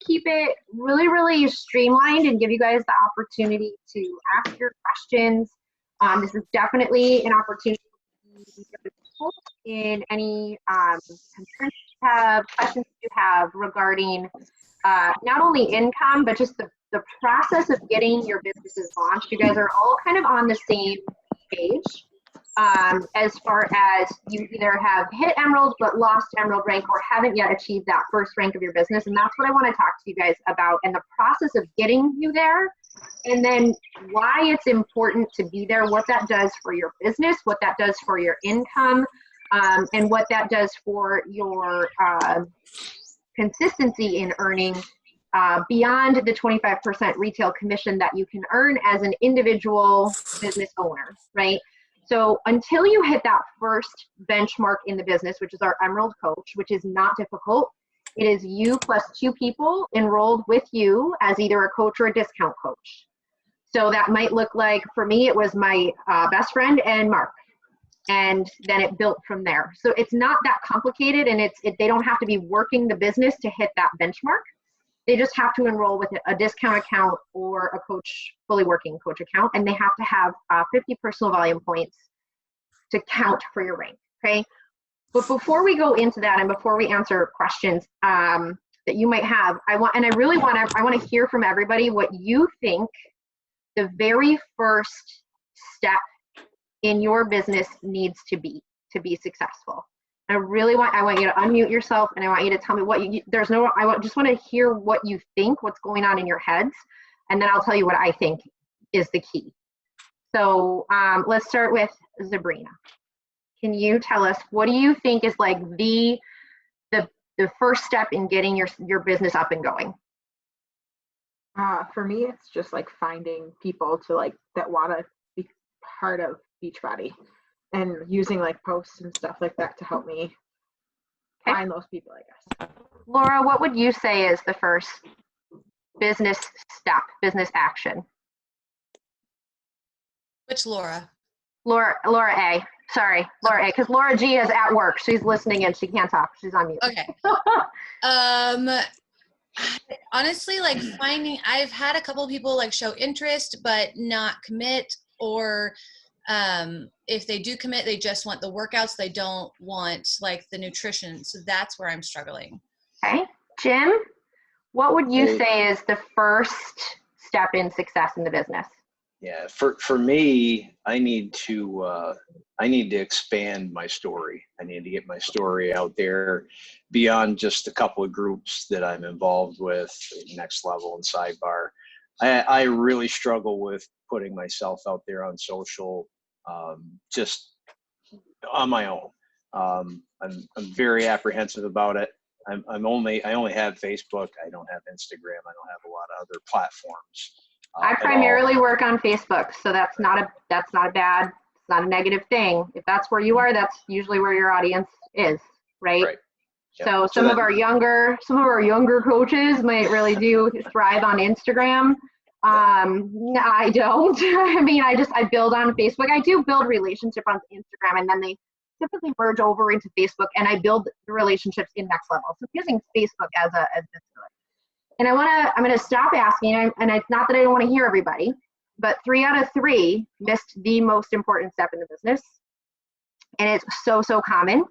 keep it really, really streamlined and give you guys the opportunity to ask your questions. This is definitely an opportunity in any concerns you have, questions you have regarding not only income, but just the process of getting your businesses launched. You guys are all kind of on the same page as far as you either have hit Emerald but lost Emerald rank or haven't yet achieved that first rank of your business. And that's what I want to talk to you guys about, and the process of getting you there, and then why it's important to be there, what that does for your business, what that does for your income, and what that does for your consistency in earning beyond the 25% retail commission that you can earn as an individual business owner, right? So until you hit that first benchmark in the business, which is our Emerald Coach, which is not difficult, it is you plus 2 people enrolled with you as either a coach or a discount coach. So that might look like, for me, it was my best friend and Mark. And then it built from there. So it's not that complicated, and they don't have to be working the business to hit that benchmark. They just have to enroll with a discount account or a coach, fully working coach account, and they have to have 50 personal volume points to count for your rank, okay? But before we go into that, and before we answer questions that you might have, I want to hear from everybody what you think the very first step in your business needs to be successful. I want you to unmute yourself, and I want you to tell me what just want to hear what you think, what's going on in your heads, and then I'll tell you what I think is the key. So let's start with Sabrina. Can you tell us, what do you think is like the first step in getting your business up and going? For me, it's just like finding people that want to be part of Beachbody, and using like posts and stuff like that to help me find those people, I guess. Laura, what would you say is the first business step, business action? Which Laura? Laura A. Sorry, Laura A. Because Laura G is at work. She's listening and she can't talk. She's on mute. Okay. Honestly, like I've had a couple of people like show interest but not commit, or if they do commit, they just want the workouts. They don't want like the nutrition. So that's where I'm struggling. Okay. Jim, what would you say is the first step in success in the business? Yeah, for me, I need to expand my story. I need to get my story out there beyond just a couple of groups that I'm involved with, Next Level and Sidebar. I really struggle with putting myself out there on social, just on my own. I'm very apprehensive about it. I only have Facebook. I don't have Instagram. I don't have a lot of other platforms. I primarily work on Facebook, so that's not a bad, it's not a negative thing. If that's where you are, that's usually where your audience is, right? Right. Yep. So some of our younger coaches might really do thrive on Instagram. No, I don't. I mean, I build on Facebook. I do build relationship on Instagram, and then they typically merge over into Facebook, and I build the relationships in Next Level. So I'm using Facebook as this. And I'm going to stop asking, and it's not that I don't want to hear everybody, but 3 out of 3 missed the most important step in the business. And it's so common.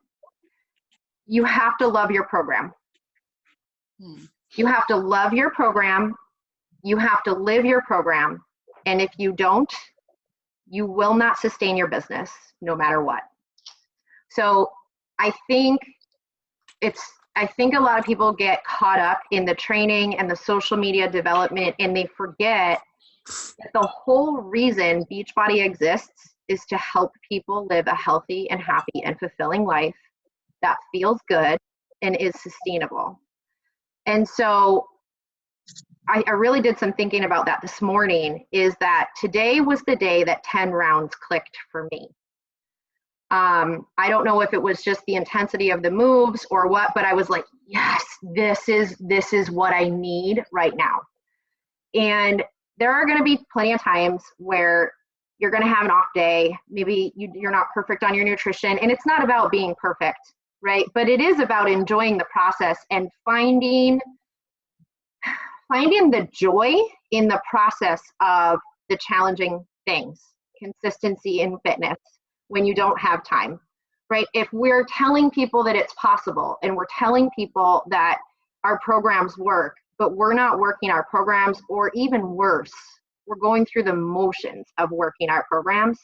You have to love your program. You have to love your program. You have to live your program. And if you don't, you will not sustain your business no matter what. So I think a lot of people get caught up in the training and the social media development, and they forget that the whole reason Beachbody exists is to help people live a healthy and happy and fulfilling life that feels good and is sustainable. And so I really did some thinking about that this morning, is that today was the day that 10 rounds clicked for me. I don't know if it was just the intensity of the moves or what, but I was like, yes, this is what I need right now. And there are going to be plenty of times where you're going to have an off day. Maybe you're not perfect on your nutrition, and it's not about being perfect, right? But it is about enjoying the process and finding finding the joy in the process of the challenging things, consistency in fitness when you don't have time, right? If we're telling people that it's possible and we're telling people that our programs work, but we're not working our programs, or even worse, we're going through the motions of working our programs,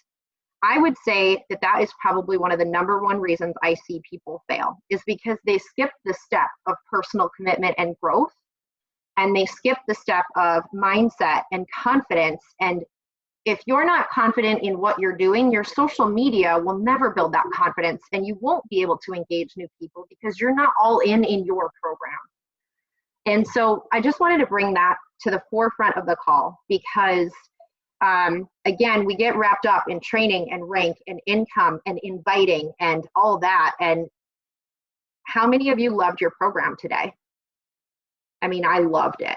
I would say that that is probably one of the number one reasons I see people fail, is because they skip the step of personal commitment and growth, and they skip the step of mindset and confidence. And if you're not confident in what you're doing, your social media will never build that confidence, and you won't be able to engage new people because you're not all in your program. And so I just wanted to bring that to the forefront of the call, because again, we get wrapped up in training and rank and income and inviting and all that. And how many of you loved your program today? I mean, I loved it.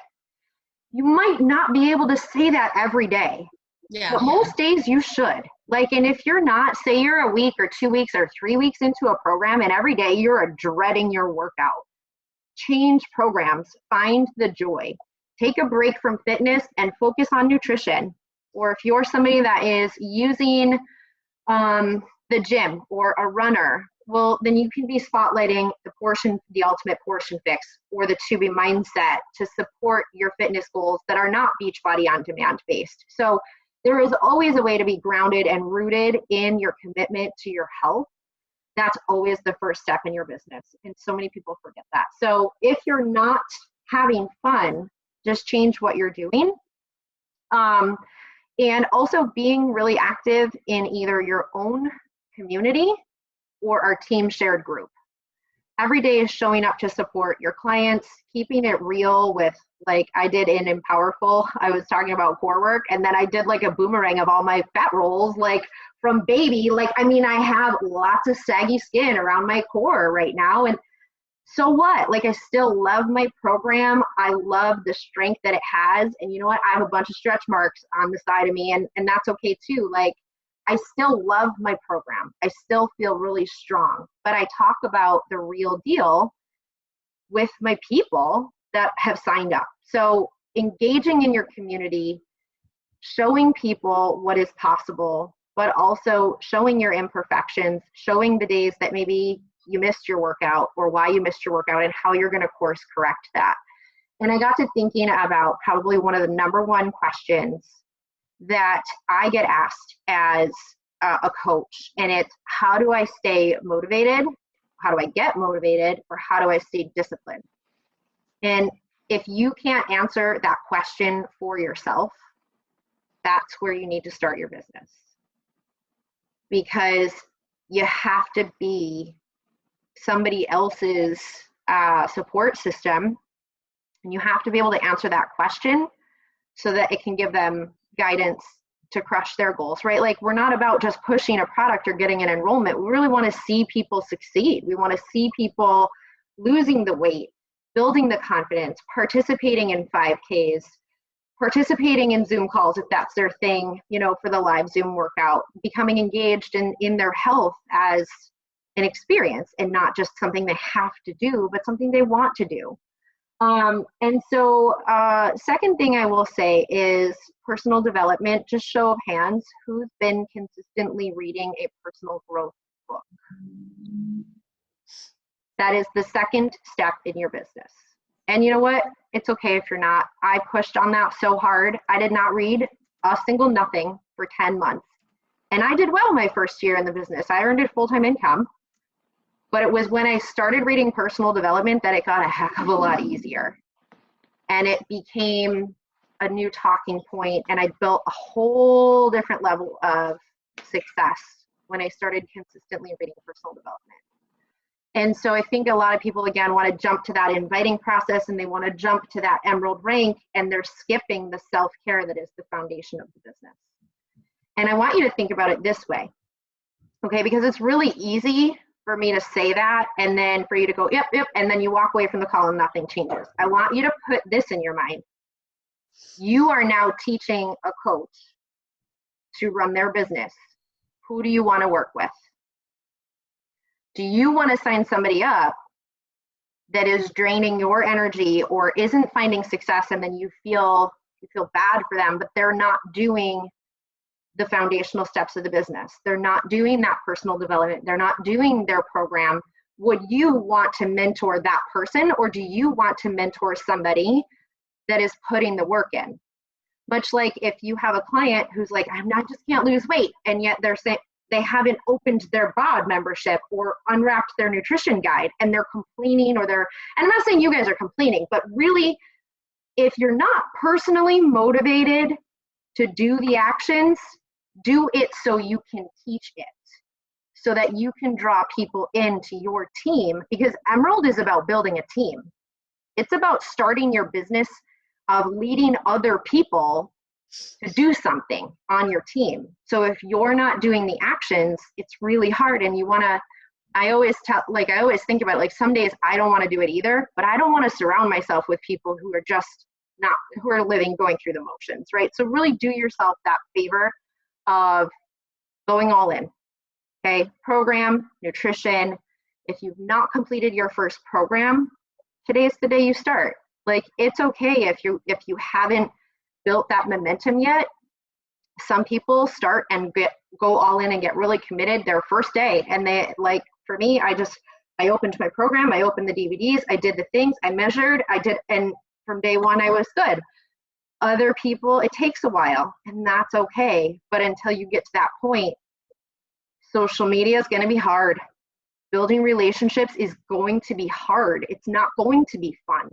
You might not be able to say that every day, but most days you should. Like, and if you're not, say you're a week or 2 weeks or 3 weeks into a program and every day you're dreading your workout, change programs, find the joy. Take a break from fitness and focus on nutrition. Or if you're somebody that is using the gym or a runner, well, then you can be spotlighting the Ultimate Portion Fix or the To Be Mindset to support your fitness goals that are not Beachbody On Demand based. So there is always a way to be grounded and rooted in your commitment to your health. That's always the first step in your business. And so many people forget that. So if you're not having fun, just change what you're doing. And also being really active in either your own community or our team shared group. Every day is showing up to support your clients, keeping it real with, like I did in Empowerful, I was talking about core work, and then I did like a boomerang of all my fat rolls, like from baby. Like, I mean, I have lots of saggy skin around my core right now, and so what? Like, I still love my program. I love the strength that it has. And you know what? I have a bunch of stretch marks on the side of me, and that's okay too. Like, I still love my program. I still feel really strong, but I talk about the real deal with my people that have signed up. So engaging in your community, showing people what is possible, but also showing your imperfections, showing the days that maybe you missed your workout or why you missed your workout and how you're going to course correct that. And I got to thinking about probably one of the number one questions that I get asked as a coach, and it's, how do I stay motivated? How do I get motivated? Or how do I stay disciplined? And if you can't answer that question for yourself, that's where you need to start your business, because you have to be somebody else's support system, and you have to be able to answer that question so that it can give them guidance to crush their goals, right? Like, we're not about just pushing a product or getting an enrollment. We really want to see people succeed. We want to see people losing the weight, building the confidence, participating in 5Ks, participating in Zoom calls if that's their thing, you know, for the live Zoom workout, becoming engaged in their health as an experience and not just something they have to do, but something they want to do. And so second thing I will say is personal development. Just show of hands, who's been consistently reading a personal growth book? That is the second step in your business. And you know what? It's okay if you're not. I pushed on that so hard. I did not read a single nothing for 10 months. And I did well my first year in the business. I earned a full-time income. But it was when I started reading personal development that it got a heck of a lot easier. And it became a new talking point, and I built a whole different level of success when I started consistently reading personal development. And so I think a lot of people, again, want to jump to that inviting process, and they want to jump to that emerald rank, and they're skipping the self-care that is the foundation of the business. And I want you to think about it this way, okay? Because it's really easy for me to say that, and then for you to go, yep, yep, and then you walk away from the call and nothing changes. I want you to put this in your mind. You are now teaching a coach to run their business. Who do you want to work with? Do you want to sign somebody up that is draining your energy or isn't finding success, and then you feel bad for them, but they're not doing the foundational steps of the business. They're not doing that personal development. They're not doing their program. Would you want to mentor that person, or do you want to mentor somebody that is putting the work in? Much like if you have a client who's like, just can't lose weight, and yet they're saying they haven't opened their BOD membership or unwrapped their nutrition guide, and they're complaining, and I'm not saying you guys are complaining, but really, if you're not personally motivated to do the actions, do it so you can teach it, so that you can draw people into your team, because Emerald is about building a team. It's about starting your business of leading other people to do something on your team. So if you're not doing the actions, it's really hard. And I always think about it, like, some days I don't want to do it either, but I don't want to surround myself with people who are going through the motions, right? So really do yourself that favor of going all in. Okay, program, nutrition. If you've not completed your first program, today's the day you start. Like, it's okay if you haven't built that momentum yet. Some people start and go all in and get really committed their first day. And for me, I opened my program, I opened the DVDs, I did the things, I measured, and from day one I was good. Other people, it takes a while, and that's okay. But until you get to that point, social media is going to be hard. Building relationships is going to be hard. It's not going to be fun.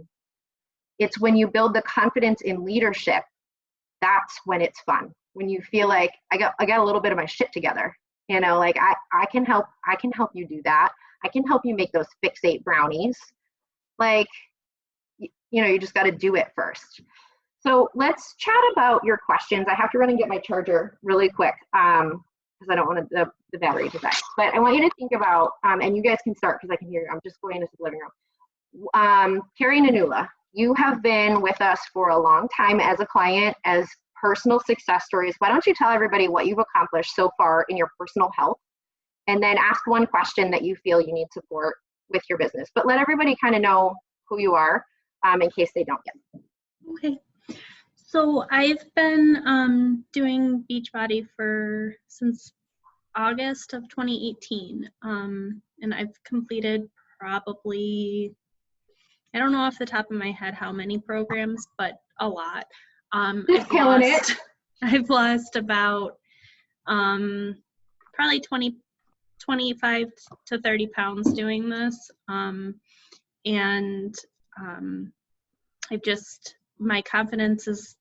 It's when you build the confidence in leadership, that's when it's fun. When you feel like I got a little bit of my shit together, like I can help you do that. I can help you make those Fix8 brownies. Like, you just got to do it first. So let's chat about your questions. I have to run and get my charger really quick because I don't want the battery to die. But I want you to think about, and you guys can start because I can hear you. I'm just going into the living room. Carrie Nanula, you have been with us for a long time as a client, as personal success stories. Why don't you tell everybody what you've accomplished so far in your personal health, and then ask one question that you feel you need support with your business. But let everybody kind of know who you are in case they don't yet. Okay. So I've been doing Beachbody since August of 2018. And I've completed probably, I don't know off the top of my head how many programs, but a lot. I've lost about probably 25 to 30 pounds doing this. My confidence is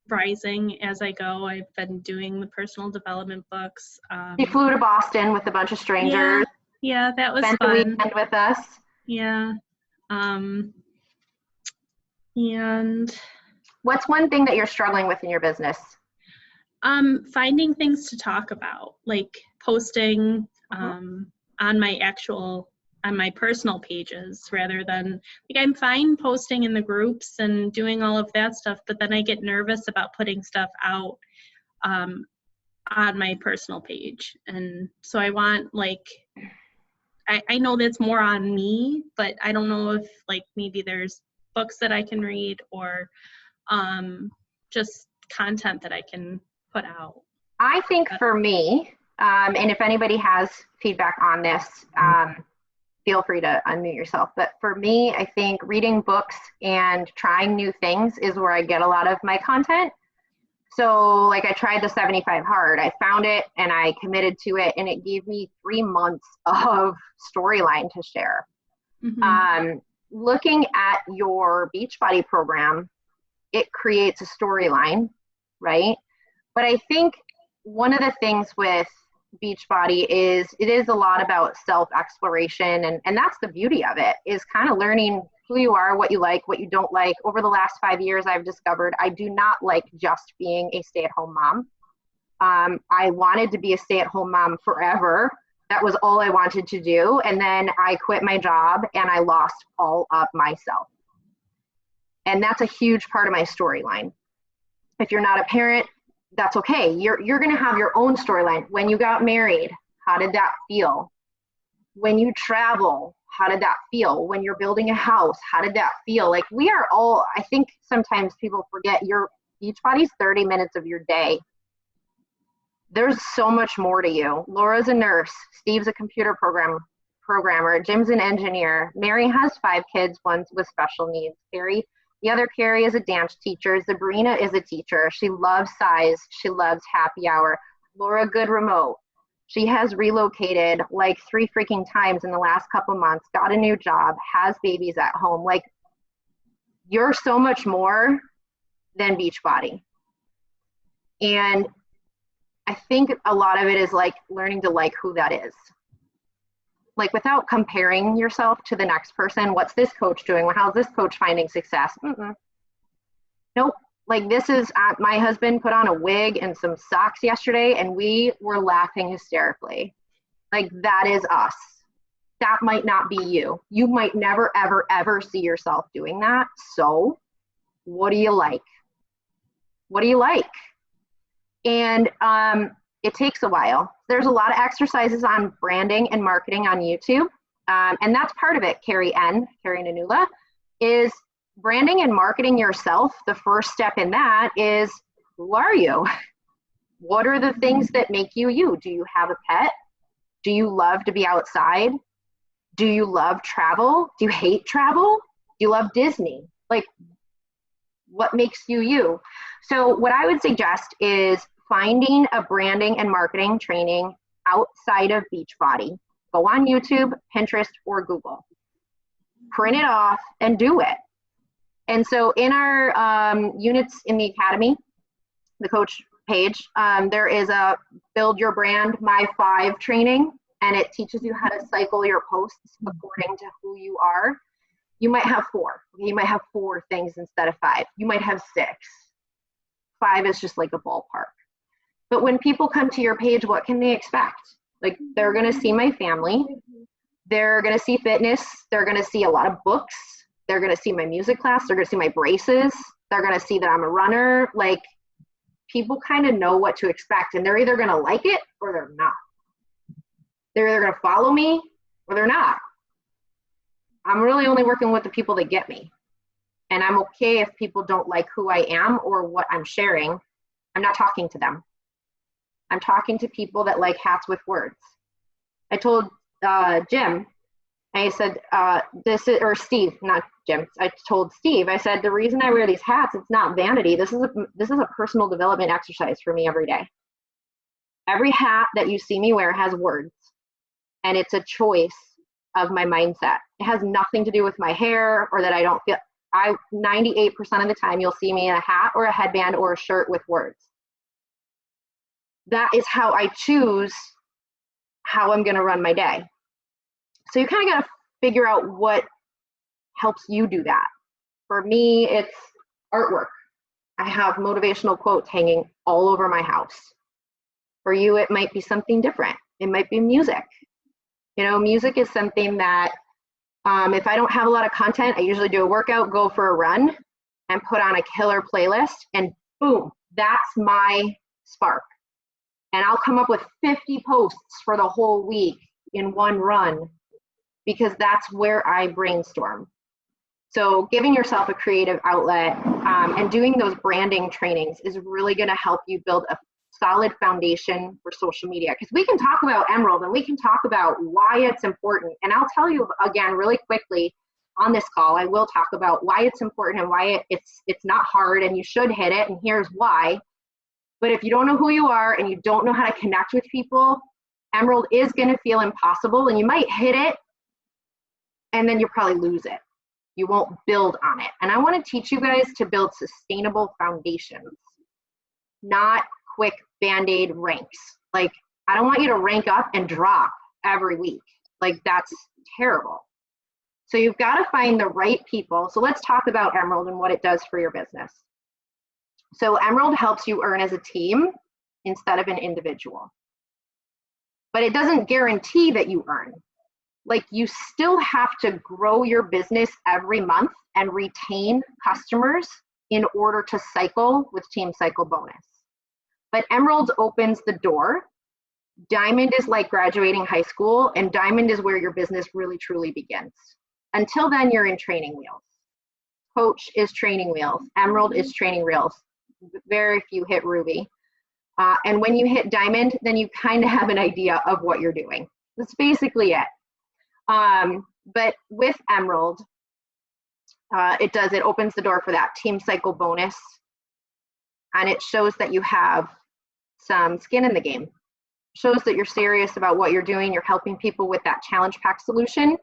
rising as I go. I've been doing the personal development books. You flew to Boston with a bunch of strangers. Yeah, that was spent fun. the weekend with us. Yeah. And what's one thing that you're struggling with in your business? Finding things to talk about, like posting on my personal pages rather than, like, I'm fine posting in the groups and doing all of that stuff, but then I get nervous about putting stuff out on my personal page. And so I want, I know that's more on me, but I don't know if, maybe there's books that I can read or just content that I can put out. I think for me, and if anybody has feedback on this, feel free to unmute yourself. But for me, I think reading books and trying new things is where I get a lot of my content. So I tried the 75 hard. I found it and I committed to it, and it gave me 3 months of storyline to share. Mm-hmm. Looking at your Beachbody program, it creates a storyline, right? But I think one of the things with Beachbody is it is a lot about self-exploration, and that's the beauty of it, is kind of learning who you are, what you like, what you don't like. Over the last 5 years, I've discovered I do not like just being a stay-at-home mom. I wanted to be a stay-at-home mom forever. That was all I wanted to do. And then I quit my job and I lost all of myself. And that's a huge part of my storyline. If you're not a parent, that's okay. You're going to have your own storyline. When you got married, how did that feel? When you travel, How did that feel? When you're building a house, how did that feel? Like, we are all, I think sometimes people forget, your Beachbody's 30 minutes of your day. There's so much more to you. Laura's a nurse. Steve's a computer programmer. Jim's an engineer. Mary has 5 kids, one with special needs. The other Carrie is a dance teacher. Sabrina is a teacher. She loves size. She loves happy hour. Laura, good remote. She has relocated like 3 freaking times in the last couple months, got a new job, has babies at home. Like, you're so much more than Beachbody. And I think a lot of it is like learning to like who that is. Like, without comparing yourself to the next person, what's this coach doing? How's this coach finding success? Nope. Like, this is, my husband put on a wig and some socks yesterday and we were laughing hysterically. Like, that is us. That might not be you. You might never, ever, ever see yourself doing that. So what do you like? What do you like? And it takes a while. There's a lot of exercises on branding and marketing on YouTube. And that's part of it. Carrie Nanula, is branding and marketing yourself. The first step in that is, who are you? What are the things that make you you? Do you have a pet? Do you love to be outside? Do you love travel? Do you hate travel? Do you love Disney? Like, what makes you you? So what I would suggest is finding a branding and marketing training outside of Beachbody. Go on YouTube, Pinterest, or Google. Print it off and do it. And so in our units in the academy, the coach page, there is a Build Your Brand My 5 training, and it teaches you how to cycle your posts according to who you are. You might have 4. You might have 4 things instead of 5. You might have 6. 5 is just like a ballpark. But when people come to your page, what can they expect? Like, they're going to see my family. They're going to see fitness. They're going to see a lot of books. They're going to see my music class. They're going to see my braces. They're going to see that I'm a runner. Like, people kind of know what to expect, and they're either going to like it or they're not. They're either going to follow me or they're not. I'm really only working with the people that get me. And I'm okay if people don't like who I am or what I'm sharing. I'm not talking to them. I'm talking to people that like hats with words. I told Jim, I said, or Steve, not Jim. I told Steve, I said, the reason I wear these hats, it's not vanity. This is a personal development exercise for me every day. Every hat that you see me wear has words, and it's a choice of my mindset. It has nothing to do with my hair or that I don't feel. 98% of the time you'll see me in a hat or a headband or a shirt with words. That is how I choose how I'm going to run my day. So you kind of got to figure out what helps you do that. For me, it's artwork. I have motivational quotes hanging all over my house. For you, it might be something different. It might be music. You know, music is something that if I don't have a lot of content, I usually do a workout, go for a run, and put on a killer playlist, and boom, that's my spark. And I'll come up with 50 posts for the whole week in one run, because that's where I brainstorm. So giving yourself a creative outlet and doing those branding trainings is really going to help you build a solid foundation for social media. Because we can talk about Emerald and we can talk about why it's important. And I'll tell you again really quickly on this call, I will talk about why it's important and why it's not hard and you should hit it, and here's why. But if you don't know who you are and you don't know how to connect with people, Emerald is going to feel impossible, and you might hit it and then you'll probably lose it. You won't build on it. And I want to teach you guys to build sustainable foundations, not quick Band-Aid ranks. Like, I don't want you to rank up and drop every week. Like, that's terrible. So you've got to find the right people. So let's talk about Emerald and what it does for your business. So Emerald helps you earn as a team instead of an individual. But it doesn't guarantee that you earn. Like, you still have to grow your business every month and retain customers in order to cycle with Team Cycle Bonus. But Emerald opens the door Diamond is like graduating high school, and Diamond is where your business really truly begins. Until then, you're in training wheels. Coach is training wheels. Emerald is training wheels. Very few hit Ruby. And when you hit Diamond, then you kind of have an idea of what you're doing. That's basically it. But with Emerald, it opens the door for that team cycle bonus. And it shows that you have some skin in the game. Shows that you're serious about what you're doing. You're helping people with that challenge pack solution.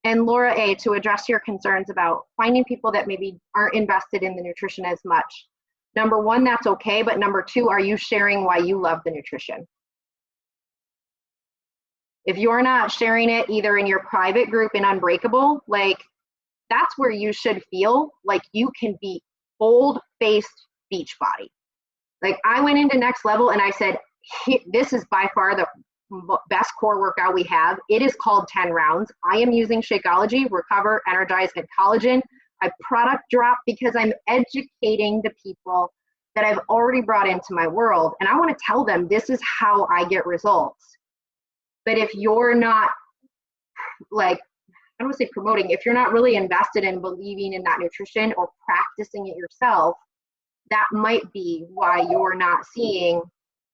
And Laura A., to address your concerns about finding people that maybe aren't invested in the nutrition as much. Number one, that's okay. But number two, are you sharing why you love the nutrition? If you're not sharing it either in your private group in Unbreakable, like that's where you should feel like you can be bold-faced Beachbody. Like I went into Next Level and I said, this is by far the best core workout we have. It is called 10 rounds. I am using Shakeology, Recover, Energize, and Collagen. I product drop because I'm educating the people that I've already brought into my world. And I want to tell them this is how I get results. But if you're not like, I don't want to say promoting, if you're not really invested in believing in that nutrition or practicing it yourself, that might be why you're not seeing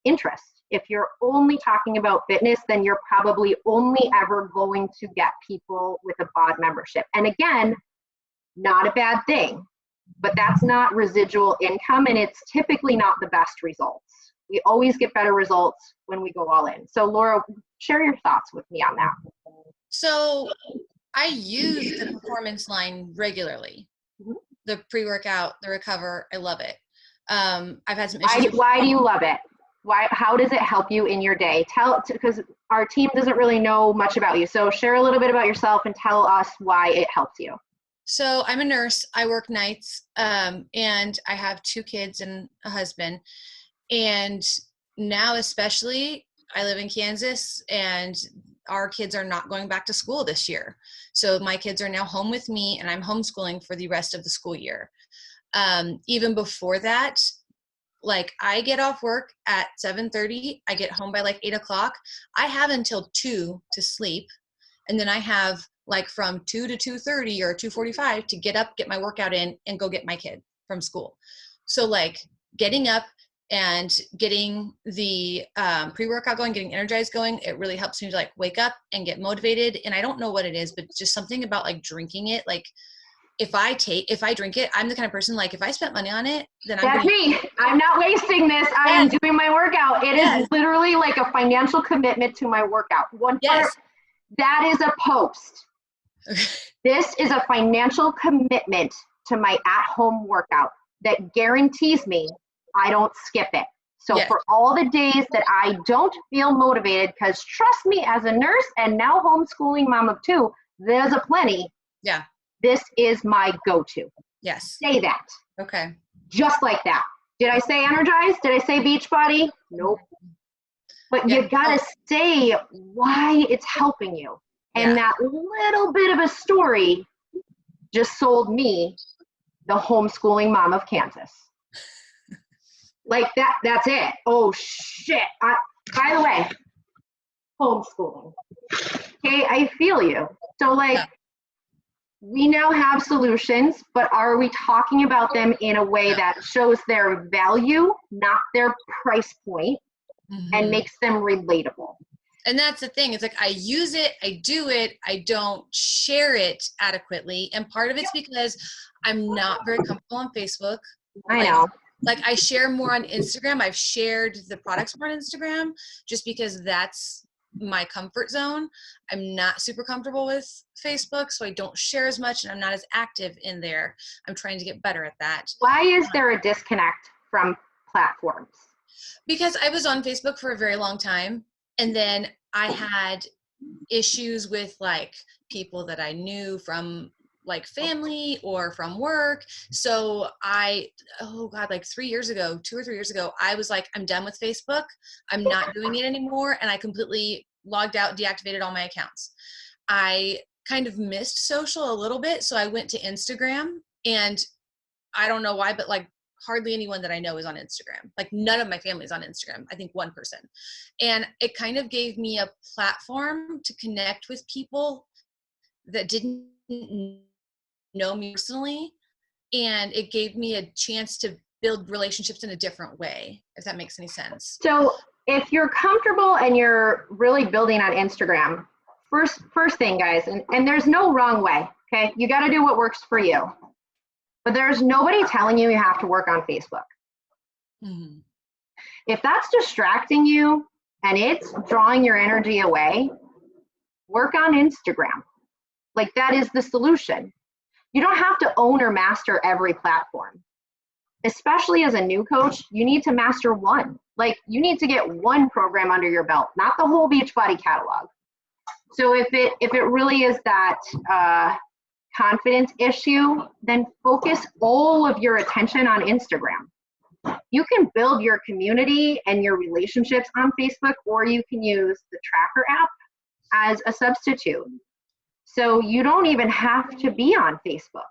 interest. If you're only talking about fitness, then you're probably only ever going to get people with a BOD membership. And again, not a bad thing, but that's not residual income, and it's typically not the best results. We always get better results when we go all in. So Laura, share your thoughts with me on that. So I use the performance line regularly. The pre-workout, the Recover, I love it. I've had some issues. Why do you love it? How does it help you in your day? Because our team doesn't really know much about you. So share a little bit about yourself and tell us why it helps you. So I'm a nurse. I work nights, and I have 2 kids and a husband. And now especially, I live in Kansas, and our kids are not going back to school this year. So my kids are now home with me, and I'm homeschooling for the rest of the school year. Even before that, like I get off work at 7:30. I get home by like 8 o'clock. I have until 2 to sleep. And then I have like from 2 to 2:30 or 2:45 to get up, get my workout in, and go get my kid from school. So like getting up and getting the pre-workout going, getting energized going, it really helps me to like wake up and get motivated. And I don't know what it is, but just something about like drinking it. Like if I drink it, I'm the kind of person, like if I spent money on it, then That's me. I'm not wasting this. I am doing my workout. It is literally like a financial commitment to my workout. That is a post. This is a financial commitment to my at-home workout that guarantees me I don't skip it. So for all the days that I don't feel motivated, because trust me, as a nurse and now homeschooling mom of 2, there's a plenty. Yeah. This is my go-to. Yes. Say that. Okay. Just like that. Did I say Energize? Did I say Beachbody? Nope. But you gotta say why it's helping you. And that little bit of a story just sold me the homeschooling mom of Kansas. Like that's it. Oh shit. By the way, homeschooling. Okay, I feel you. So like we now have solutions, but are we talking about them in a way that shows their value, not their price point, and makes them relatable? And that's the thing. It's like I use it, I do it, I don't share it adequately. And part of it's because I'm not very comfortable on Facebook. I know. Like I share more on Instagram. I've shared the products more on Instagram just because that's my comfort zone. I'm not super comfortable with Facebook, so I don't share as much, and I'm not as active in there. I'm trying to get better at that. Why is there a disconnect from platforms? Because I was on Facebook for a very long time, and then I had issues with like people that I knew from like family or from work. So like 3 years ago, 2 or 3 years ago, I was like, I'm done with Facebook. I'm not doing it anymore. And I completely logged out, deactivated all my accounts. I kind of missed social a little bit. So I went to Instagram, and I don't know why, but like hardly anyone that I know is on Instagram. Like none of my family is on Instagram. I think one person. And it kind of gave me a platform to connect with people that didn't know me personally. And it gave me a chance to build relationships in a different way, if that makes any sense. So if you're comfortable and you're really building on Instagram, first thing, guys, and there's no wrong way, okay? You got to do what works for you. But there's nobody telling you have to work on Facebook. Mm-hmm. If that's distracting you and it's drawing your energy away, work on Instagram. Like that is the solution. You don't have to own or master every platform. Especially as a new coach, you need to master one. Like you need to get one program under your belt, not the whole Beachbody catalog. So if it really is that confidence issue, then focus all of your attention on Instagram. You can build your community and your relationships on Facebook, or you can use the Tracker app as a substitute. So you don't even have to be on Facebook.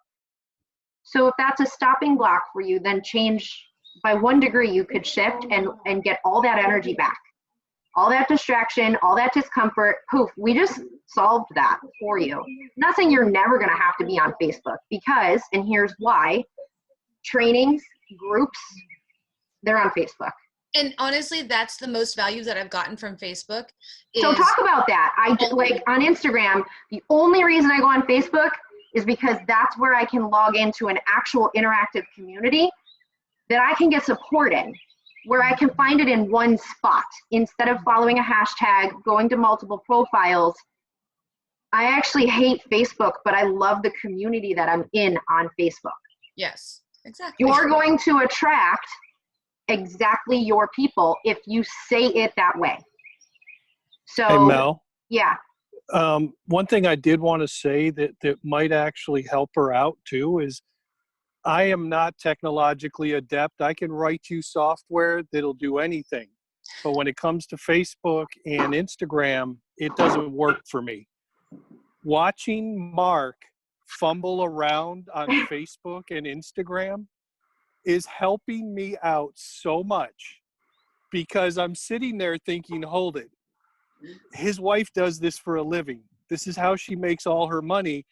So if that's a stopping block for you, then change by 1 degree. You could shift and get all that energy back. All that distraction, all that discomfort, poof, we just solved that for you. I'm not saying you're never gonna have to be on Facebook because, and here's why, trainings, groups, they're on Facebook. And honestly, that's the most value that I've gotten from Facebook. So talk about that. Like on Instagram, the only reason I go on Facebook is because that's where I can log into an actual interactive community that I can get support in, where I can find it in one spot instead of following a hashtag, going to multiple profiles. I actually hate Facebook, but I love the community that I'm in on Facebook. Yes, exactly. You're going to attract exactly your people if you say it that way. So, hey, Mel. Yeah. One thing I did want to say that might actually help her out too is I am not technologically adept. I can write you software that'll do anything. But when it comes to Facebook and Instagram, it doesn't work for me. Watching Mark fumble around on Facebook and Instagram is helping me out so much because I'm sitting there thinking, hold it. His wife does this for a living. This is how she makes all her money.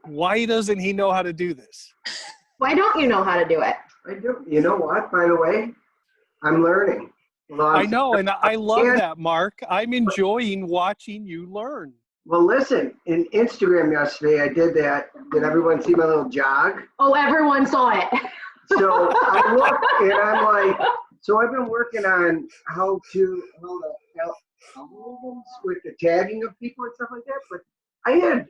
Why doesn't he know how to do this? Why don't you know how to do it? I do. You know what, by the way? I'm learning. I know, and I love that, Mark. I'm enjoying watching you learn. Well, listen, in Instagram yesterday, I did that. Did everyone see my little jog? Oh, everyone saw it. So I looked and I'm like, so I've been working on how to algorithms with the tagging of people and stuff like that. But I had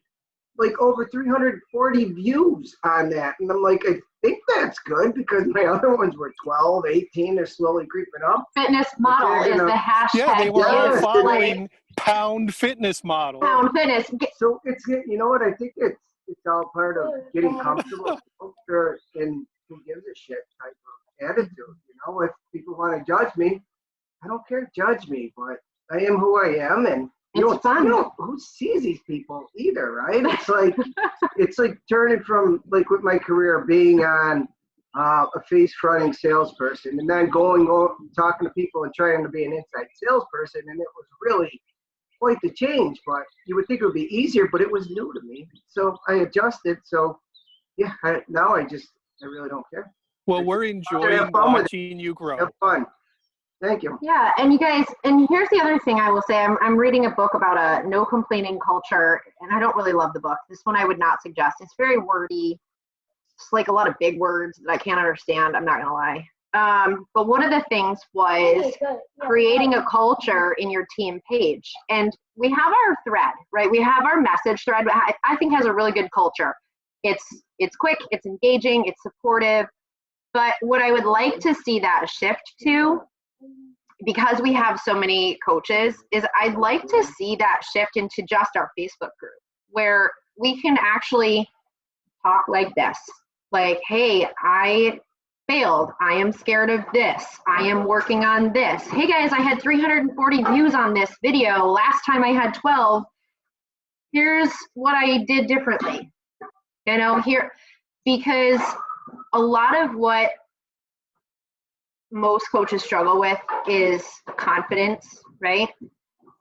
like over 340 views on that. And I'm like, I think that's good because my other ones were 12, 18. They're slowly creeping up. Fitness model is the hashtag. Yeah, they were all Yes, following Pound Fitness model. Pound Fitness. So it's, you know what, I think it's all part of getting comfortable and who gives a shit type of attitude. You know, if people want to judge me, I don't care, judge me, but I am who I am, and It's fun. who sees these people either, right? It's like turning from, like with my career, being on a face-fronting salesperson and then going talking to people and trying to be an inside salesperson, and it was really quite the change. But you would think it would be easier, but it was new to me, so I adjusted. So yeah, now I really don't care. Well, we're enjoying watching you grow. Have fun. Thank you. Yeah, and you guys, and here's the other thing I will say. I'm reading a book about a no complaining culture, and I don't really love the book. This one I would not suggest. It's very wordy. It's like a lot of big words that I can't understand. I'm not gonna lie. But one of the things was creating a culture in your team page. And we have our thread, right? We have our message thread, but I think has a really good culture. It's quick, it's engaging, it's supportive. But what I would like to see that shift to, because we have so many coaches, is I'd like to see that shift into just our Facebook group where we can actually talk like this. Like, hey, I failed. I am scared of this. I am working on this. Hey guys, I had 340 views on this video. Last time I had 12. Here's what I did differently. You know, here, because a lot of what most coaches struggle with is confidence, right?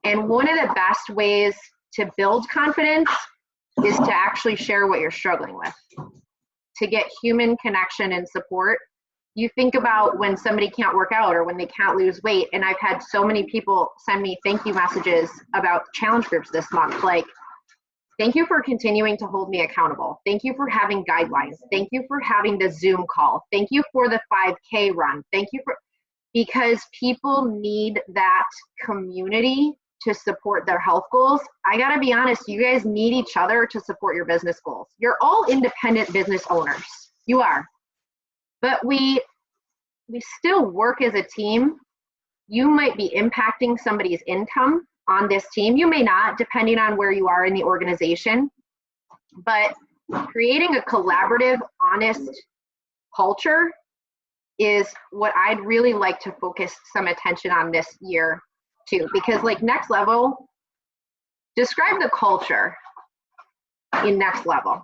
And one of the best ways to build confidence is to actually share what you're struggling with, to get human connection and support. You think about when somebody can't work out or when they can't lose weight, and I've had so many people send me thank you messages about challenge groups this month, like, thank you for continuing to hold me accountable. Thank you for having guidelines. Thank you for having the Zoom call. Thank you for the 5K run. Thank you for, because people need that community to support their health goals. I gotta be honest, you guys need each other to support your business goals. You're all independent business owners. You are. But we still work as a team. You might be impacting somebody's income on this team. You may not, depending on where you are in the organization. But creating a collaborative, honest culture is what I'd really like to focus some attention on this year too. Because like Next Level, describe the culture in Next Level.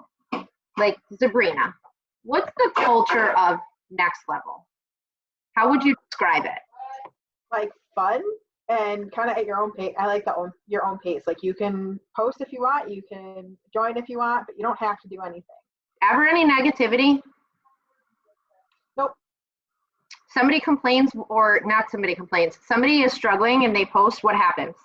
Like Sabrina, what's the culture of Next Level? How would you describe it? Like fun and kind of at your own pace. I like your own pace. Like you can post if you want, you can join if you want, but you don't have to do anything. Ever any negativity? Nope. Somebody complains, or not somebody complains, somebody is struggling and they post, what happens?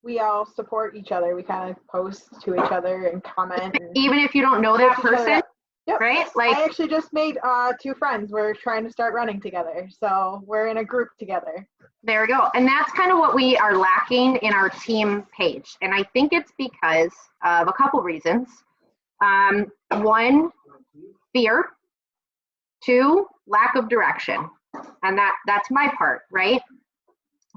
We all support each other. We kind of post to each other and comment. And even if you don't know that person? Yep. Right? Like, I actually just made 2 friends. We're trying to start running together. So we're in a group together. There we go. And that's kind of what we are lacking in our team page. And I think it's because of a couple reasons. 1, fear. 2, lack of direction. And that's my part, right?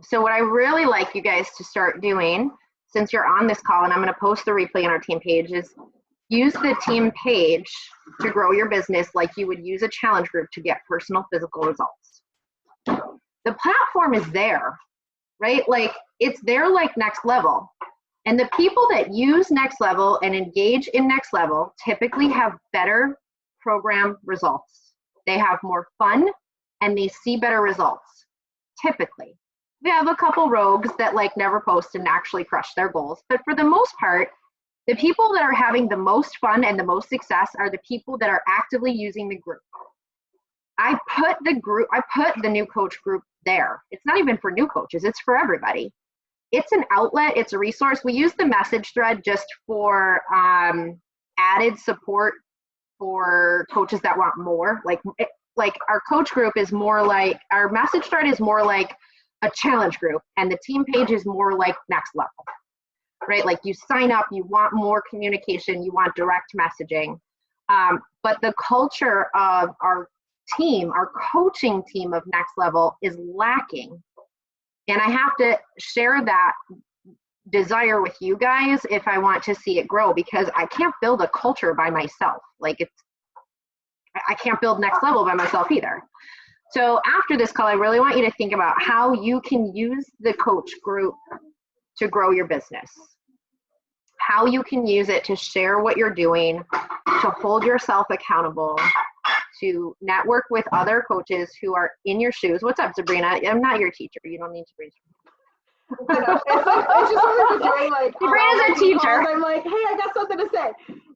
So what I really like you guys to start doing, since you're on this call, and I'm going to post the replay on our team page, is use the team page to grow your business like you would use a challenge group to get personal physical results. The platform is there, right? Like it's there like Next Level. And the people that use Next Level and engage in Next Level typically have better program results. They have more fun and they see better results, typically. We have a couple rogues that like never post and actually crush their goals. But for the most part, the people that are having the most fun and the most success are the people that are actively using the group. I put the new coach group there. It's not even for new coaches, it's for everybody. It's an outlet, it's a resource. We use the message thread just for added support for coaches that want more. Like our coach group is more like, our message thread is more like a challenge group, and the team page is more like Next Level. Right? Like you sign up, you want more communication, you want direct messaging. But the culture of our team, our coaching team of Next Level is lacking. And I have to share that desire with you guys if I want to see it grow, because I can't build a culture by myself. Like I can't build Next Level by myself either. So after this call, I really want you to think about how you can use the coach group to grow your business, how you can use it to share what you're doing, to hold yourself accountable, to network with other coaches who are in your shoes. What's up, Sabrina? I'm not your teacher. You don't need to raise your hand. It's just what we're doing. Like, Sabrina's a teacher. I'm like, hey, I got something to say.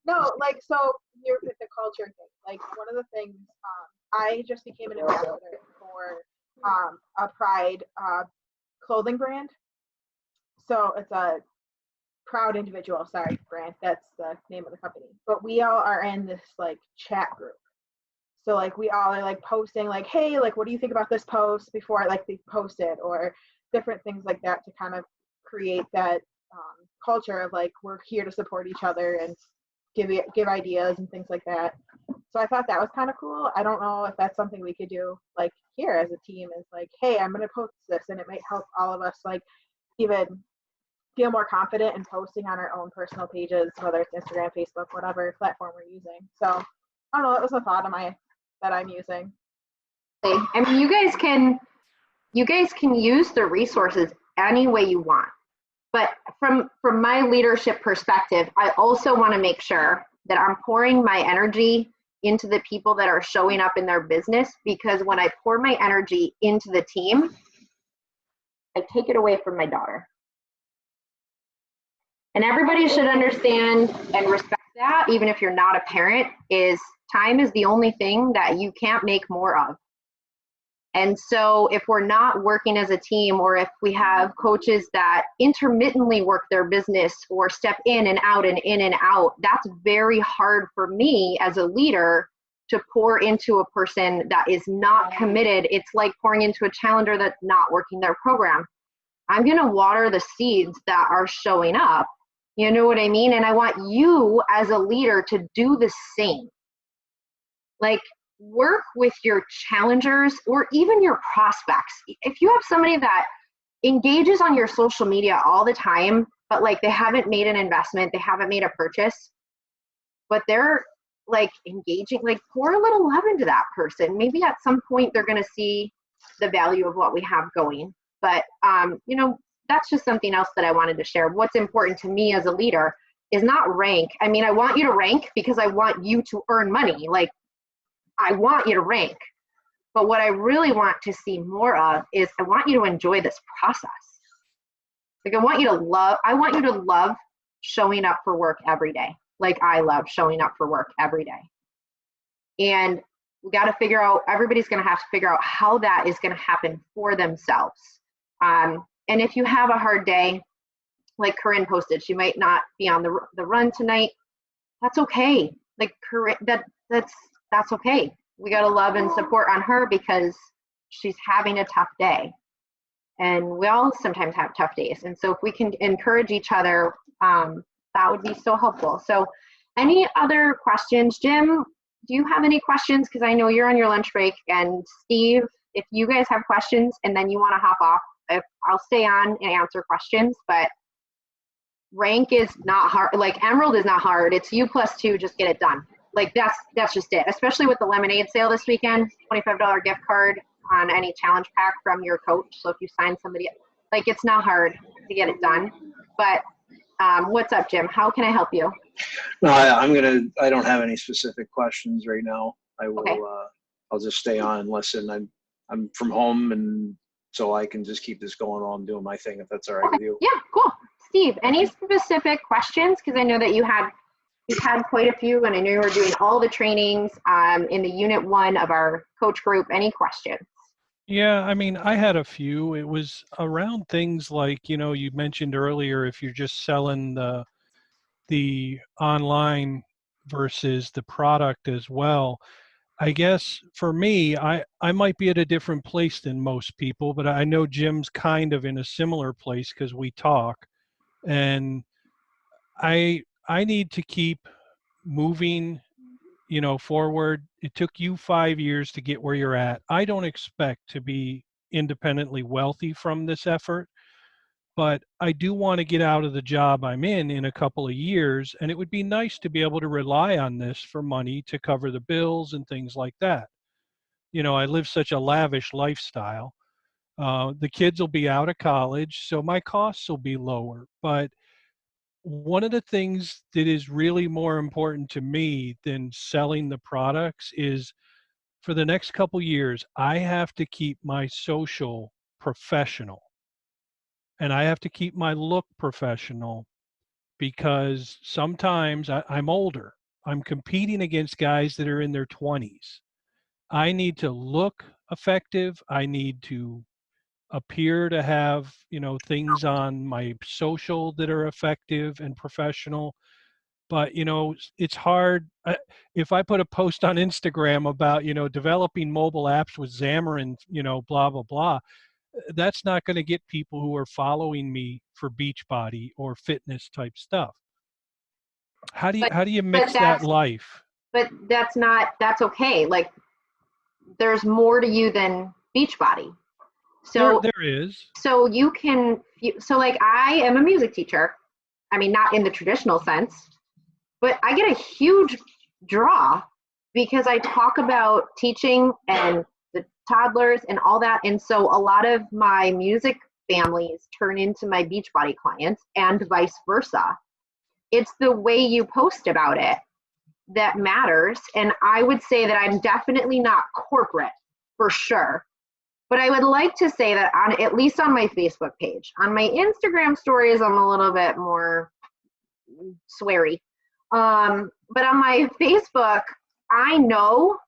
No, like, so you're with the culture thing. Like, one of the things, I just became an ambassador for a Pride clothing brand. So it's a Proud Individual, brand. That's the name of the company. But we all are in this like chat group. So like we all are like posting like, hey, like what do you think about this post before like they post it, or different things like that to kind of create that culture of like we're here to support each other and give ideas and things like that. So I thought that was kind of cool. I don't know if that's something we could do like here as a team, is like, hey, I'm going to post this, and it might help all of us like even feel more confident in posting on our own personal pages, whether it's Instagram, Facebook, whatever platform we're using. So I don't know, that was a thought that I'm using. I mean, you guys can use the resources any way you want. But from my leadership perspective, I also want to make sure that I'm pouring my energy into the people that are showing up in their business, because when I pour my energy into the team, I take it away from my daughter. And everybody should understand and respect that, even if you're not a parent, is time is the only thing that you can't make more of. And so if we're not working as a team, or if we have coaches that intermittently work their business or step in and out and in and out, that's very hard for me as a leader to pour into a person that is not committed. It's like pouring into a challenger that's not working their program. I'm going to water the seeds that are showing up. You know what I mean? And I want you as a leader to do the same. Like, work with your challengers or even your prospects. If you have somebody that engages on your social media all the time, but like they haven't made an investment, they haven't made a purchase, but they're like engaging, like pour a little love into that person. Maybe at some point they're going to see the value of what we have going. But, you know, that's just something else that I wanted to share. What's important to me as a leader is not rank. I mean, I want you to rank because I want you to earn money. Like, I want you to rank. But what I really want to see more of is I want you to enjoy this process. Like, I want you to love showing up for work every day. Like I love showing up for work every day. And we got to figure out, everybody's going to have to figure out how that is going to happen for themselves. And if you have a hard day, like Corinne posted, she might not be on the run tonight. That's okay. Like Corinne, that's okay. We got to love and support on her because she's having a tough day. And we all sometimes have tough days. And so if we can encourage each other, that would be so helpful. So any other questions? Jim, do you have any questions? Because I know you're on your lunch break. And Steve, if you guys have questions and then you want to hop off, I'll stay on and answer questions. But rank is not hard. Like Emerald is not hard. It's U+2, just get it done. Like that's just it. Especially with the lemonade sale this weekend, $25 gift card on any challenge pack from your coach. So if you sign somebody, like it's not hard to get it done. But what's up, Jim? How can I help you? No, I don't have any specific questions right now. I will, okay. I'll just stay on and listen. I'm from home, and so I can just keep this going while I'm doing my thing, if that's all right with you. Yeah, cool. Steve, any specific questions? Because I know that you've had quite a few, and I know you were doing all the trainings in the unit 1 of our coach group. Any questions? Yeah, I mean, I had a few. It was around things like, you know, you mentioned earlier, if you're just selling the online versus the product as well. I guess for me, I might be at a different place than most people, but I know Jim's kind of in a similar place because we talk. And I need to keep moving, you know, forward. It took you 5 years to get where you're at. I don't expect to be independently wealthy from this effort, but I do want to get out of the job I'm in a couple of years, and it would be nice to be able to rely on this for money to cover the bills and things like that. You know, I live such a lavish lifestyle. The kids will be out of college, so my costs will be lower. But one of the things that is really more important to me than selling the products is, for the next couple years, I have to keep my social professional. And I have to keep my look professional, because sometimes I'm older. I'm competing against guys that are in their 20s. I need to look effective. I need to appear to have, you know, things on my social that are effective and professional. But, you know, it's hard. If I put a post on Instagram about, you know, developing mobile apps with Xamarin, you know, blah, blah, blah, that's not going to get people who are following me for Beachbody or fitness type stuff. How do you mix that life? But that's okay. Like, there's more to you than Beachbody. So there is. So like I am a music teacher. I mean, not in the traditional sense, but I get a huge draw because I talk about teaching and the toddlers and all that. And so a lot of my music families turn into my Beachbody clients and vice versa. It's the way you post about it. that matters. And I would say that I'm definitely not corporate, for sure. But I would like to say that at least on my Facebook page, on my Instagram stories, I'm a little bit more sweary. But on my Facebook, I know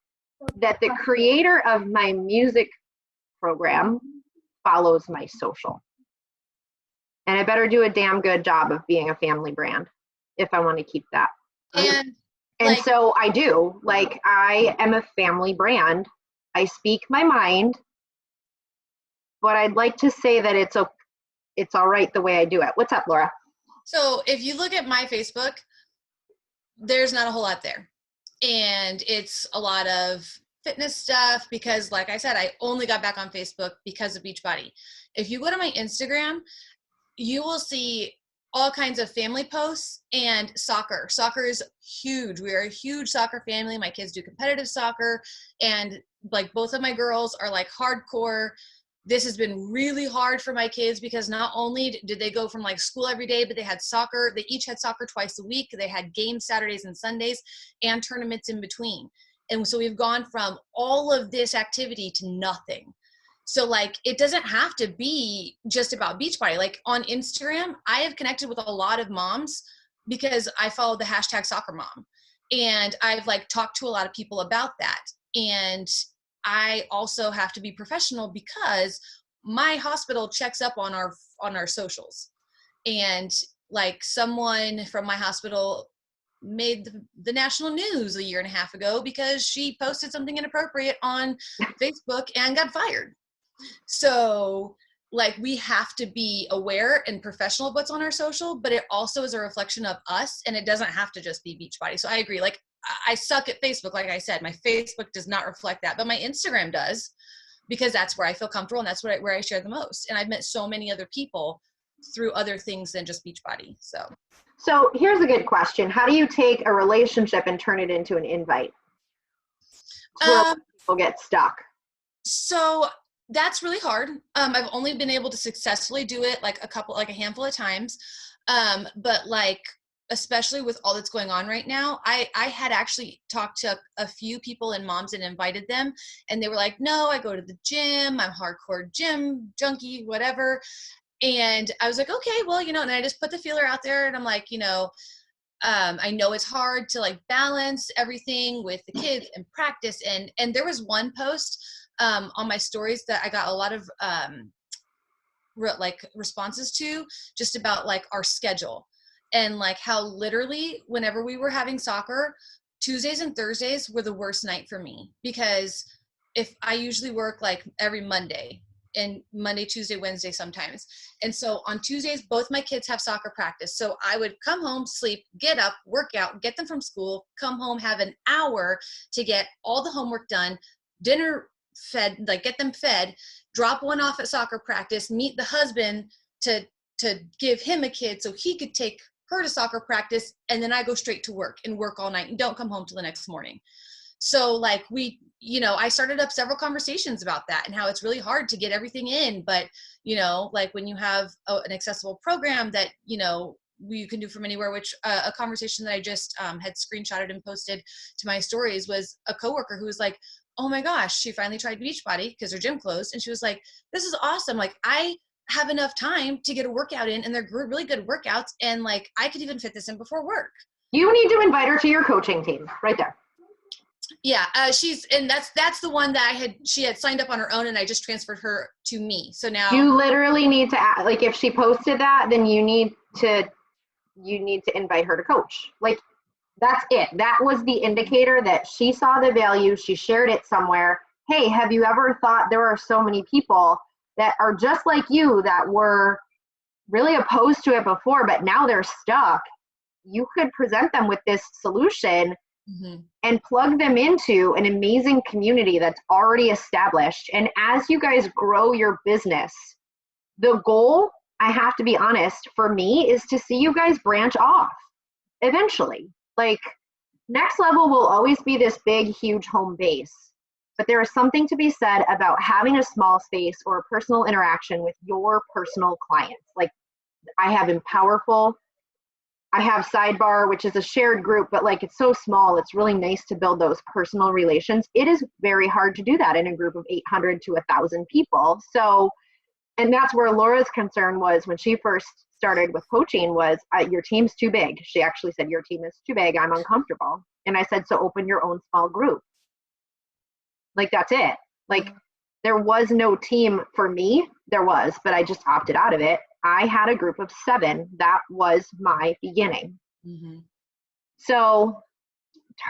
that the creator of my music program follows my social. And I better do a damn good job of being a family brand if I want to keep that. And so I do. Like, I am a family brand. I speak my mind, but I'd like to say that it's all right the way I do it. What's up, Laura? So if you look at my Facebook, there's not a whole lot there. And it's a lot of fitness stuff because, like I said, I only got back on Facebook because of Beachbody. If you go to my Instagram, you will see all kinds of family posts and soccer. Soccer is huge. We are a huge soccer family. My kids do competitive soccer, and like both of my girls are like hardcore. This has been really hard for my kids because not only did they go from like school every day, but they had soccer. They each had soccer twice a week. They had games Saturdays and Sundays and tournaments in between. And so we've gone from all of this activity to nothing. So like, it doesn't have to be just about Beachbody. Like on Instagram, I have connected with a lot of moms because I follow the hashtag soccer mom. And I've like talked to a lot of people about that. And I also have to be professional because my hospital checks up on our socials. And like someone from my hospital made the national news a year and a half ago because she posted something inappropriate on Facebook and got fired. So like, we have to be aware and professional of what's on our social, but it also is a reflection of us, and it doesn't have to just be Beachbody. So I agree. Like, I suck at Facebook. Like I said, my Facebook does not reflect that, but my Instagram does, because that's where I feel comfortable and that's where I share the most. And I've met so many other people through other things than just Beachbody. So here's a good question. How do you take a relationship and turn it into an invite? Where people get stuck. So that's really hard. I've only been able to successfully do it like a handful of times. But like, especially with all that's going on right now, I had actually talked to a few people and moms and invited them, and they were like, no, I go to the gym. I'm hardcore gym junkie, whatever. And I was like, okay, well, and I just put the feeler out there, and I'm like, I know it's hard to like balance everything with the kids and practice. And there was one post on my stories that I got a lot of responses to, just about like our schedule, and like how literally whenever we were having soccer, Tuesdays and Thursdays were the worst night for me, because if I usually work like every Monday, and Monday, Tuesday, Wednesday sometimes. And so on Tuesdays, both my kids have soccer practice. So I would come home, sleep, get up, work out, get them from school, come home, have an hour to get all the homework done, dinner fed, like get them fed, drop one off at soccer practice, meet the husband to give him a kid so he could take her to soccer practice. And then I go straight to work and work all night and don't come home till the next morning. So like I started up several conversations about that and how it's really hard to get everything in, but like when you have an accessible program that, you can do from anywhere, which a conversation that I just had screenshotted and posted to my stories was a coworker who was like, oh my gosh, she finally tried Beachbody because her gym closed. And she was like, this is awesome. Like, I have enough time to get a workout in, and they're really good workouts. And like, I could even fit this in before work. You need to invite her to your coaching team right there. Yeah, that's the one that she had signed up on her own, and I just transferred her to me. So now you literally need to like, if she posted that, then you need to invite her to coach. Like, that's it. That was the indicator that she saw the value. She shared it somewhere. Hey, have you ever thought there are so many people that are just like you that were really opposed to it before, but now they're stuck? You could present them with this solution. Mm-hmm. And plug them into an amazing community that's already established. And as you guys grow your business, the goal, I have to be honest, for me is to see you guys branch off eventually. Like, Next Level will always be this big, huge home base, but there is something to be said about having a small space or a personal interaction with your personal clients. Like, I have Empowerful I have Sidebar, which is a shared group, but like it's so small, it's really nice to build those personal relations. It is very hard to do that in a group of 800 to 1,000 people. So, and that's where Laura's concern was when she first started with coaching was, your team's too big. She actually said, your team is too big, I'm uncomfortable. And I said, so open your own small group. Like, that's it. Like, there was no team for me. There was, but I just opted out of it. I had a group of 7. That was my beginning. Mm-hmm. So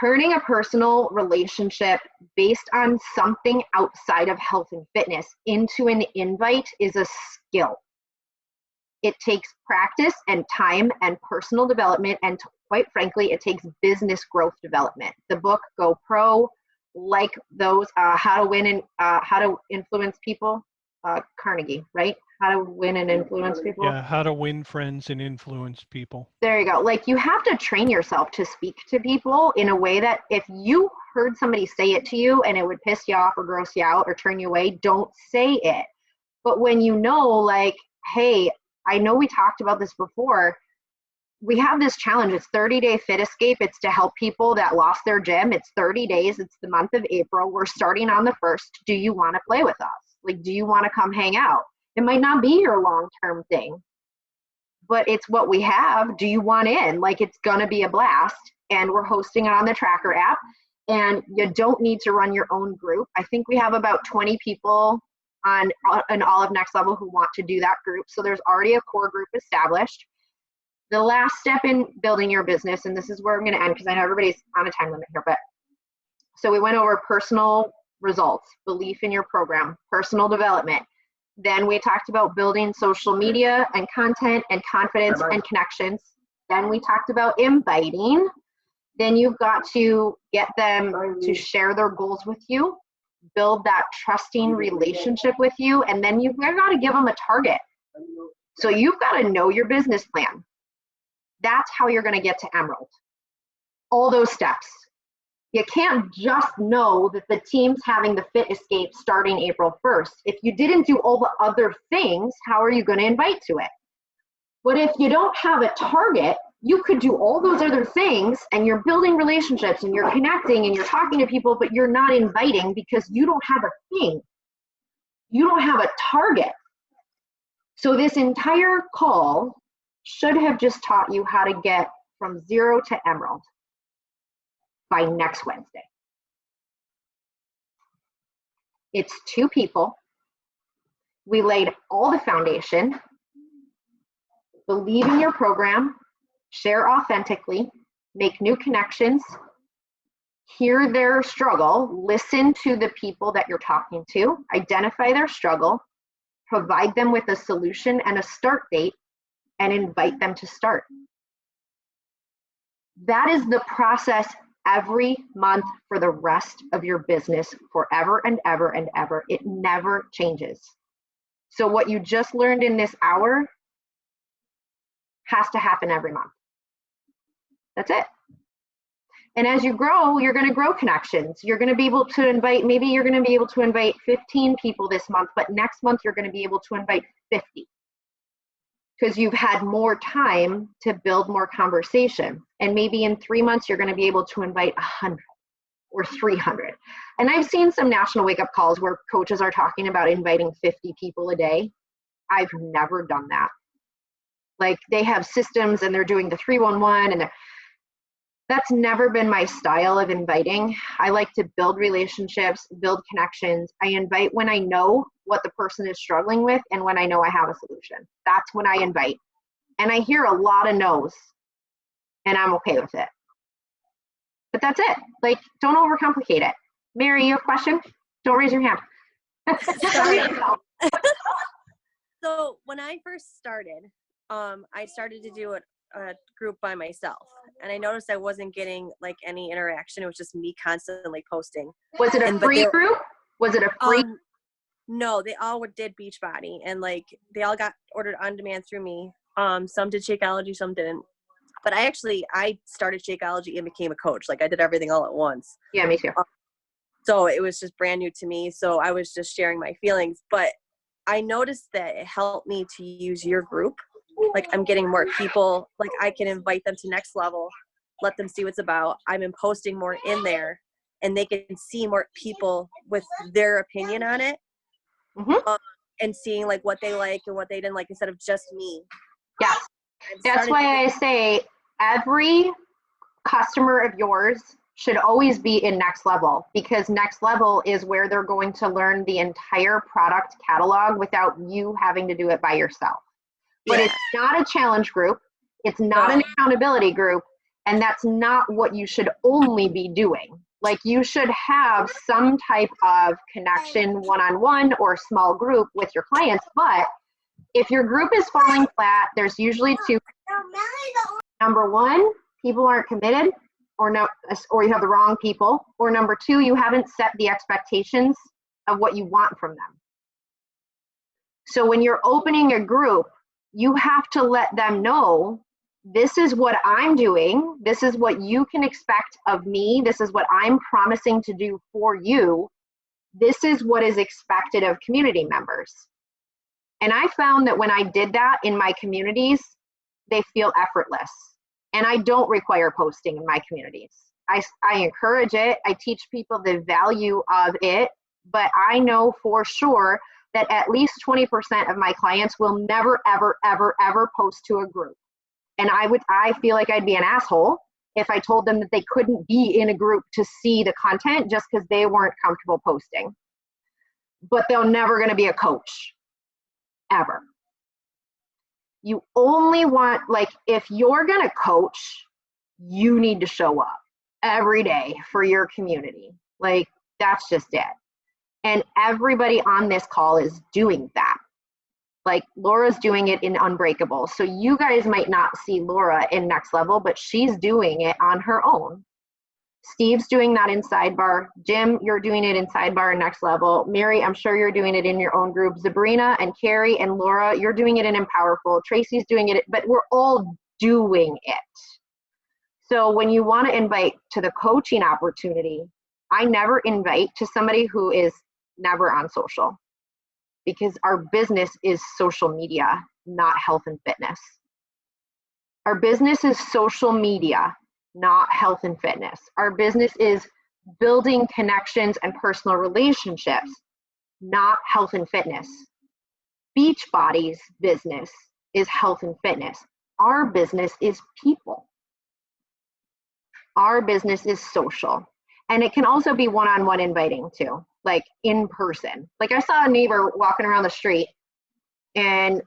turning a personal relationship based on something outside of health and fitness into an invite is a skill. It takes practice and time and personal development, and quite frankly, it takes business growth development. The book Go Pro, like those, How to Win and How to Influence People, Carnegie, right? How to Win and Influence People. Yeah, How to Win Friends and Influence People. There you go. Like, you have to train yourself to speak to people in a way that if you heard somebody say it to you and it would piss you off or gross you out or turn you away, don't say it. But when you know, like, hey, I know we talked about this before, we have this challenge. It's 30-day Fit Escape. It's to help people that lost their gym. It's 30 days. It's the month of April. We're starting on the 1st. Do you want to play with us? Like, do you want to come hang out? It might not be your long-term thing, but it's what we have. Do you want in? Like, it's going to be a blast. And we're hosting it on the Tracker app. And you don't need to run your own group. I think we have about 20 people on an Olive Next Level who want to do that group. So there's already a core group established. The last step in building your business, and this is where I'm going to end because I know everybody's on a time limit here, but so we went over personal results, belief in your program, personal development. Then we talked about building social media and content and confidence and connections. Then we talked about inviting. Then you've got to get them to share their goals with you, build that trusting relationship with you, and then you've got to give them a target. So you've got to know your business plan. That's how you're going to get to Emerald. All those steps. You can't just know that the team's having the Fit Escape starting April 1st. If you didn't do all the other things, how are you going to invite to it? But if you don't have a target, you could do all those other things and you're building relationships and you're connecting and you're talking to people, but you're not inviting because you don't have a thing. You don't have a target. So this entire call should have just taught you how to get from 0 to Emerald by next Wednesday. It's 2 people. We laid all the foundation. Believe in your program, share authentically, make new connections, hear their struggle, listen to the people that you're talking to, identify their struggle, provide them with a solution and a start date, and invite them to start. That is the process every month for the rest of your business forever and ever and ever. It never changes. So what you just learned in this hour has to happen every month. That's it. And as you grow, you're going to grow connections. You're going to be able to invite, maybe you're going to be able to invite 15 people this month, but next month you're going to be able to invite 50. Because you've had more time to build more conversation. And maybe in 3 months, you're going to be able to invite 100 or 300. And I've seen some national wake-up calls where coaches are talking about inviting 50 people a day. I've never done that. Like, they have systems and they're doing the 311 and that's never been my style of inviting. I like to build relationships, build connections. I invite when I know what the person is struggling with and when I know I have a solution. That's when I invite. And I hear a lot of no's and I'm okay with it. But that's it. Like, don't overcomplicate it. Mary, you have a question? Don't raise your hand. So when I first started, I started to do a group by myself, and I noticed I wasn't getting like any interaction. It was just me constantly posting. Was it a free group? Was it a free? No, they all did Beachbody, and like they all got ordered on demand through me. Some did Shakeology, some didn't. But I started Shakeology and became a coach. Like, I did everything all at once. Yeah, me too. So it was just brand new to me. So I was just sharing my feelings. But I noticed that it helped me to use your group Like I'm getting more people, like I can invite them to Next Level, let them see what's about. I'm posting more in there and they can see more people with their opinion on it. And seeing like what they like and what they didn't like instead of just me. Yes. That's why I say every customer of yours should always be in Next Level, because Next Level is where they're going to learn the entire product catalog without you having to do it by yourself. But it's not a challenge group. It's not an accountability group. And that's not what you should only be doing. Like you should have some type of connection one-on-one or small group with your clients. But if your group is falling flat, there's usually two. Number one, people aren't committed, or you have the wrong people. Or number two, you haven't set the expectations of what you want from them. So when you're opening a group, you have to let them know, this is what I'm doing. This is what you can expect of me. This is what I'm promising to do for you. This is what is expected of community members. And I found that when I did that in my communities, they feel effortless. And I don't require posting in my communities. I encourage it. I teach people the value of it, but I know for sure that at least 20% of my clients will never, ever, ever, ever post to a group. And I feel like I'd be an asshole if I told them that they couldn't be in a group to see the content just because they weren't comfortable posting. But they're never going to be a coach, ever. You only want, like, if you're going to coach, you need to show up every day for your community. Like, that's just it. And everybody on this call is doing that. Like Laura's doing it in Unbreakable. So you guys might not see Laura in Next Level, but she's doing it on her own. Steve's doing that in Sidebar. Jim, you're doing it in Sidebar and Next Level. Mary, I'm sure you're doing it in your own group. Sabrina and Carrie and Laura, you're doing it in Empowerful. Tracy's doing it, but we're all doing it. So when you want to invite to the coaching opportunity, I never invite to somebody who is never on social, because our business is social media, not health and fitness. Our business is social media, not health and fitness. Our business is building connections and personal relationships, not health and fitness. Beachbody's business is health and fitness. Our business is people. Our business is social. And it can also be one-on-one inviting too, like in person. Like I saw a neighbor walking around the street and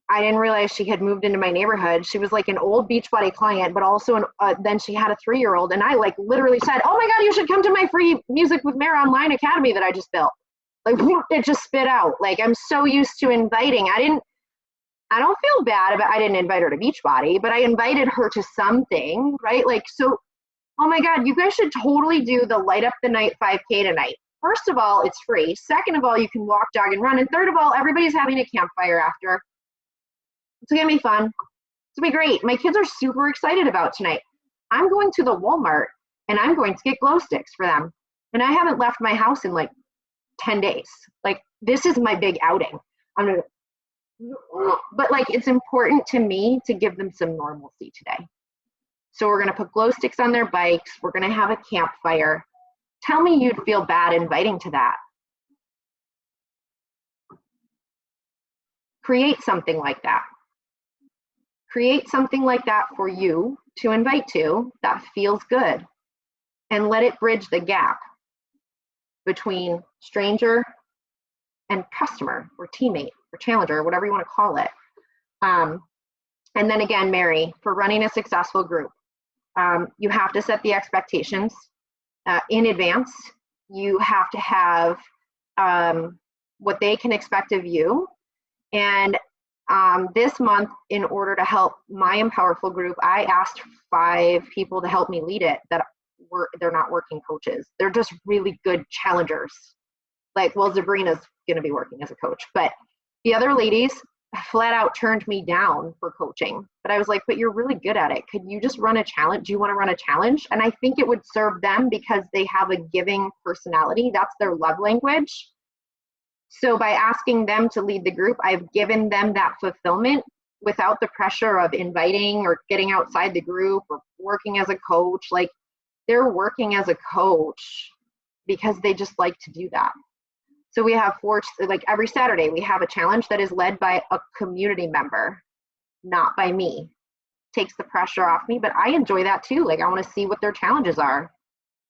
I didn't realize she had moved into my neighborhood. She was like an old Beachbody client, but also then she had a 3-year-old. And I like literally said, oh my God, you should come to my free Music with Mara online academy that I just built. Like it just spit out. Like I'm so used to inviting. I don't feel bad about, I didn't invite her to Beachbody, but I invited her to something, right? Like, so, oh my God, you guys should totally do the Light Up the Night 5K tonight. First of all, it's free. Second of all, you can walk, jog, and run. And third of all, everybody's having a campfire after. It's gonna be fun. It's gonna be great. My kids are super excited about tonight. I'm going to the Walmart and I'm going to get glow sticks for them. And I haven't left my house in like 10 days. Like this is my big outing. But like it's important to me to give them some normalcy today. So we're gonna put glow sticks on their bikes. We're gonna have a campfire. Tell me you'd feel bad inviting to that. Create something like that. Create something like that for you to invite to that feels good. And let it bridge the gap between stranger and customer or teammate or challenger, or whatever you want to call it. And then again, Mary, for running a successful group, you have to set the expectations in advance. You have to have what they can expect of you. And this month, in order to help my Empowerful group, I asked 5 people to help me lead it that they're not working coaches. They're just really good challengers. Like, well, Sabrina's going to be working as a coach, but the other ladies flat out turned me down for coaching. But I was like, but you're really good at it. Could you just run a challenge? Do you want to run a challenge? And I think it would serve them because they have a giving personality. That's their love language. So by asking them to lead the group, I've given them that fulfillment without the pressure of inviting or getting outside the group or working as a coach. Like, they're working as a coach because they just like to do that. So we have like every Saturday, we have a challenge that is led by a community member, not by me. Takes the pressure off me, but I enjoy that too. Like, I want to see what their challenges are.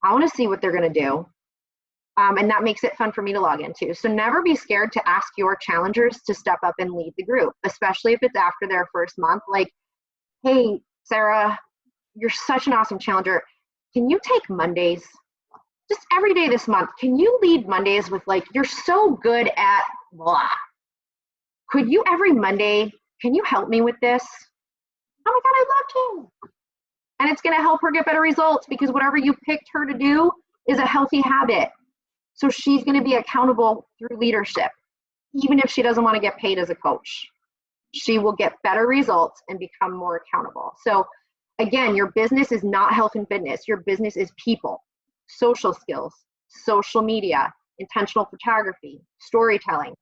I want to see what they're going to do. And that makes it fun for me to log into. So never be scared to ask your challengers to step up and lead the group, especially if it's after their first month. Like, hey, Sarah, you're such an awesome challenger. Can you take Mondays? Just every day this month, can you lead Mondays with, like, you're so good at blah. Could you every Monday, can you help me with this? Oh my God, I'd love to. And it's going to help her get better results, because whatever you picked her to do is a healthy habit. So she's going to be accountable through leadership, even if she doesn't want to get paid as a coach. She will get better results and become more accountable. So again, your business is not health and fitness. Your business is people, social skills, social media, intentional photography, storytelling.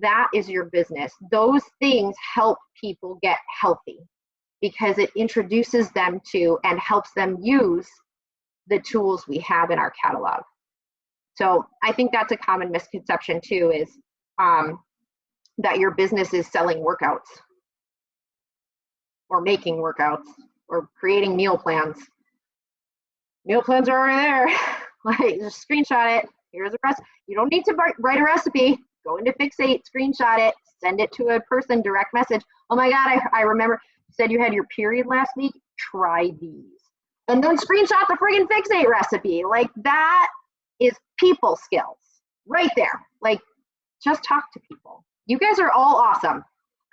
That is your business. Those things help people get healthy because it introduces them to and helps them use the tools we have in our catalog. So I think that's a common misconception too, is that your business is selling workouts or making workouts or creating meal plans. Meal plans are already there. Like, just screenshot it. Here's a recipe. You don't need to write a recipe. Go into Fixate, screenshot it, send it to a person, direct message. Oh my God, I remember you said you had your period last week. Try these. And then screenshot the friggin' Fixate recipe. Like, that is people skills right there. Like, just talk to people. You guys are all awesome.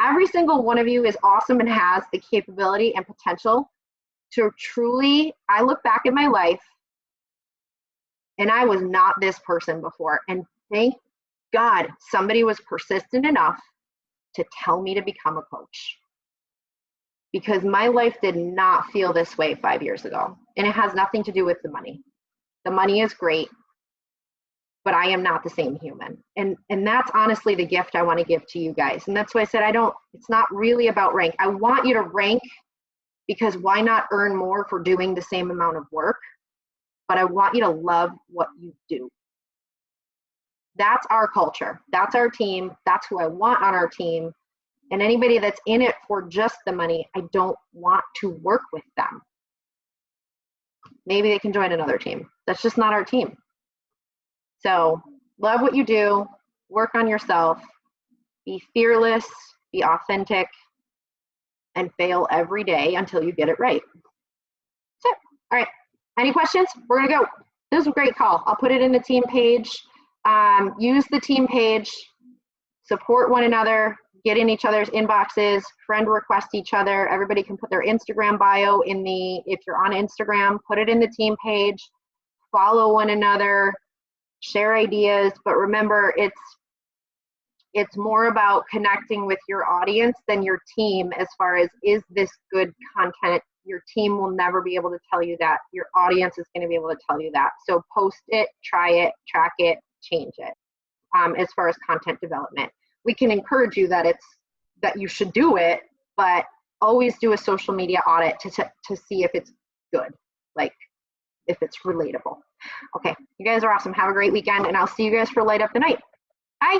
Every single one of you is awesome and has the capability and potential to truly, I look back at my life and I was not this person before. And thank God somebody was persistent enough to tell me to become a coach, because my life did not feel this way 5 years ago. And it has nothing to do with the money. The money is great, but I am not the same human. And that's honestly the gift I want to give to you guys. And that's why I said, it's not really about rank. I want you to rank, because why not earn more for doing the same amount of work? But I want you to love what you do. That's our culture. That's our team. That's who I want on our team. And anybody that's in it for just the money, I don't want to work with them. Maybe they can join another team. That's just not our team. So love what you do, work on yourself, be fearless, be authentic, and fail every day until you get it right. So, all right, any questions? We're gonna go. This was a great call. I'll put it in the team page. Use the team page, support one another, get in each other's inboxes, friend request each other. Everybody can put their Instagram bio in if you're on Instagram, put it in the team page, follow one another, share ideas, but remember, it's more about connecting with your audience than your team as far as, is this good content? Your team will never be able to tell you that. Your audience is going to be able to tell you that. So post it, try it, track it, change it. As far as content development, we can encourage you that you should do it, but always do a social media audit to see if it's good, like if it's relatable. Okay, you guys are awesome. Have a great weekend, and I'll see you guys for Light Up the Night. Bye.